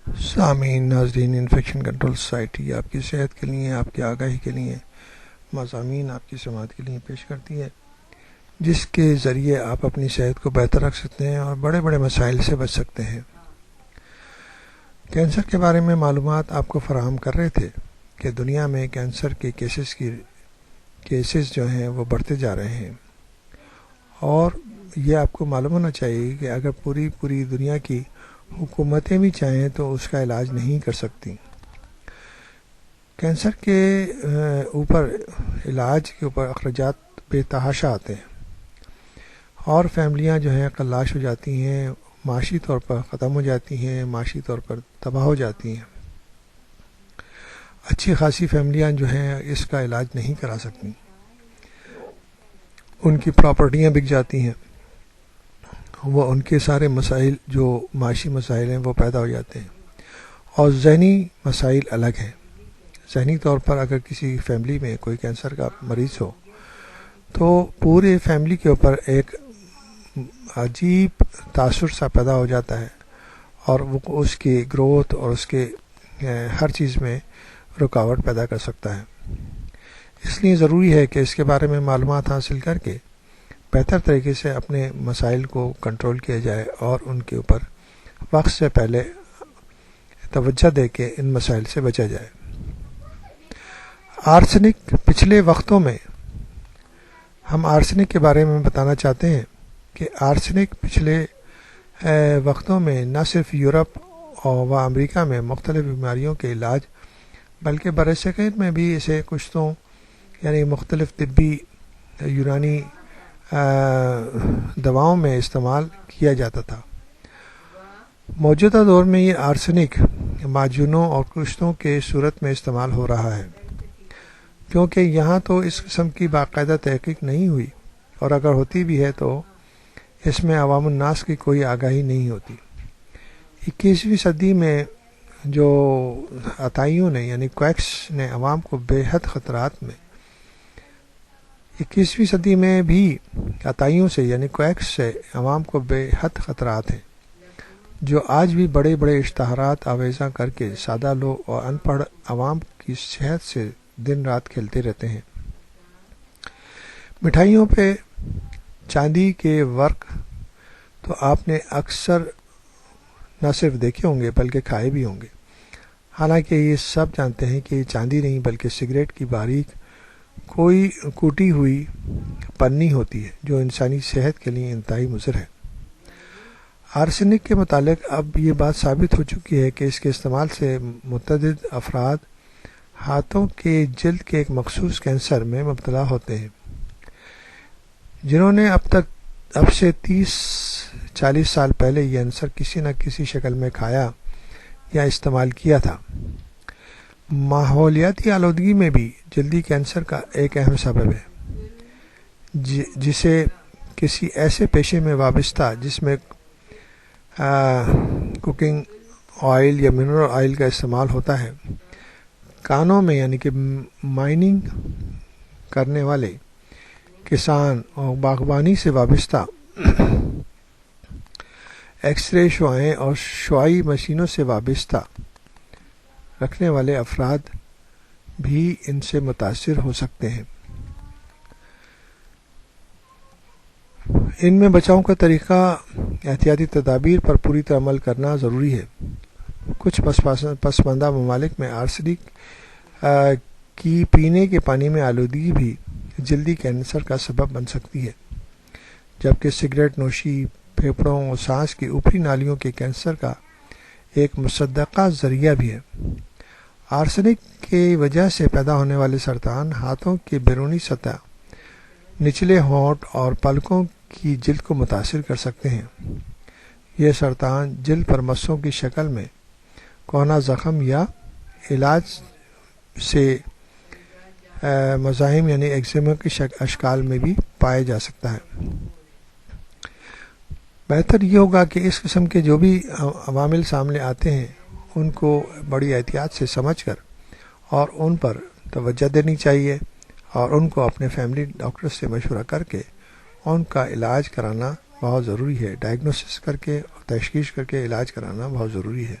سامعین ناظرین، infection control society آپ کی صحت کے لیے، آپ کی آگاہی کے لیے مضامین آپ کی سماعت کے لیے پیش کرتی ہے، جس کے ذریعے آپ اپنی صحت کو بہتر رکھ سکتے ہیں اور بڑے بڑے مسائل سے بچ سکتے ہیں۔ کینسر کے بارے میں معلومات آپ کو فراہم کر رہے تھے کہ دنیا میں کینسر کے کیسز جو ہیں وہ بڑھتے جا رہے ہیں، اور یہ آپ کو معلوم ہونا چاہیے کہ اگر پوری دنیا کی حکومتیں بھی چاہیں تو اس کا علاج نہیں کر سکتی۔ کینسر کے علاج کے اوپر اخراجات بے تحاشا آتے ہیں، اور فیملیاں جو ہیں قلاش ہو جاتی ہیں، معاشی طور پر ختم ہو جاتی ہیں، معاشی طور پر تباہ ہو جاتی ہیں۔ اچھی خاصی فیملیاں جو ہیں اس کا علاج نہیں کرا سکتی، ان کی پراپرٹیاں بک جاتی ہیں، وہ ان کے سارے مسائل جو معاشی مسائل ہیں وہ پیدا ہو جاتے ہیں، اور ذہنی مسائل الگ ہیں۔ ذہنی طور پر اگر کسی فیملی میں کوئی کینسر کا مریض ہو تو پورے فیملی کے اوپر ایک عجیب تاثر سا پیدا ہو جاتا ہے، اور وہ اس کی گروتھ اور اس کے ہر چیز میں رکاوٹ پیدا کر سکتا ہے۔ اس لیے ضروری ہے کہ اس کے بارے میں معلومات حاصل کر کے بہتر طریقے سے اپنے مسائل کو کنٹرول کیا جائے اور ان کے اوپر وقت سے پہلے توجہ دے کے ان مسائل سے بچا جائے۔ آرسنک پچھلے وقتوں میں ہم آرسنک کے بارے میں بتانا چاہتے ہیں کہ آرسنک پچھلے وقتوں میں نہ صرف یورپ و امریکہ میں مختلف بیماریوں کے علاج بلکہ برصغیر میں بھی اسے کشتوں یعنی مختلف طبی یونانی دواؤں میں استعمال کیا جاتا تھا۔ موجودہ دور میں یہ آرسنک معجونوں اور کشتوں کے صورت میں استعمال ہو رہا ہے، کیونکہ یہاں تو اس قسم کی باقاعدہ تحقیق نہیں ہوئی، اور اگر ہوتی بھی ہے تو اس میں عوام الناس کی کوئی آگاہی نہیں ہوتی۔ 21ویں صدی میں جو عطائیوں نے یعنی کویکس نے عوام کو بے حد خطرات میں 21ویں صدی میں بھی عطائیوں سے یعنی کویکس سے عوام کو بے حد خطرات ہیں، جو آج بھی بڑے بڑے اشتہارات آویزاں کر کے سادہ لوگ اور ان پڑھ عوام کی صحت سے دن رات کھیلتے رہتے ہیں۔ مٹھائیوں پہ چاندی کے ورق تو آپ نے اکثر نہ صرف دیکھے ہوں گے بلکہ کھائے بھی ہوں گے، حالانکہ یہ سب جانتے ہیں کہ یہ چاندی نہیں بلکہ سگریٹ کی باریک کوئی کوٹی ہوئی پنی ہوتی ہے، جو انسانی صحت کے لیے انتہائی مضر ہے۔ آرسنک کے متعلق اب یہ بات ثابت ہو چکی ہے کہ اس کے استعمال سے متعدد افراد ہاتھوں کے جلد کے ایک مخصوص کینسر میں مبتلا ہوتے ہیں، جنہوں نے اب سے 30-40 سال پہلے یہ عنصر کسی نہ کسی شکل میں کھایا یا استعمال کیا تھا۔ ماحولیاتی آلودگی میں بھی جلدی کینسر کا ایک اہم سبب ہے، جسے کسی ایسے پیشے میں وابستہ جس میں کوکنگ آئل یا منرل آئل کا استعمال ہوتا ہے، کانوں میں یعنی کہ مائننگ کرنے والے کسان اور باغبانی سے وابستہ ایکس رے شعاعیں اور شعاعی مشینوں سے وابستہ رکھنے والے افراد بھی ان سے متاثر ہو سکتے ہیں۔ ان میں بچاؤ کا طریقہ احتیاطی تدابیر پر پوری طرح عمل کرنا ضروری ہے۔ کچھ پسماندہ ممالک میں آرسنک کی پینے کے پانی میں آلودگی بھی جلدی کینسر کا سبب بن سکتی ہے، جبکہ سگریٹ نوشی پھیپھڑوں اور سانس کی اوپری نالیوں کے کینسر کا ایک مصدقہ ذریعہ بھی ہے۔ آرسنک کی وجہ سے پیدا ہونے والے سرطان ہاتھوں کی بیرونی سطح، نچلے ہونٹ اور پلکوں کی جلد کو متاثر کر سکتے ہیں۔ یہ سرطان جلد پر مسوں کی شکل میں کہنا زخم یا علاج سے مزاحم یعنی ایگزیما کی اشکال میں بھی پایا جا سکتا ہے۔ بہتر یہ ہوگا کہ اس قسم کے جو بھی عوامل سامنے آتے ہیں ان کو بڑی احتیاط سے سمجھ کر اور ان پر توجہ دینی چاہیے، اور ان کو اپنے فیملی ڈاکٹر سے مشورہ کر کے ان کا علاج کرانا بہت ضروری ہے۔ ڈائگنوسس کر کے اور تشخیص کر کے علاج کرانا بہت ضروری ہے۔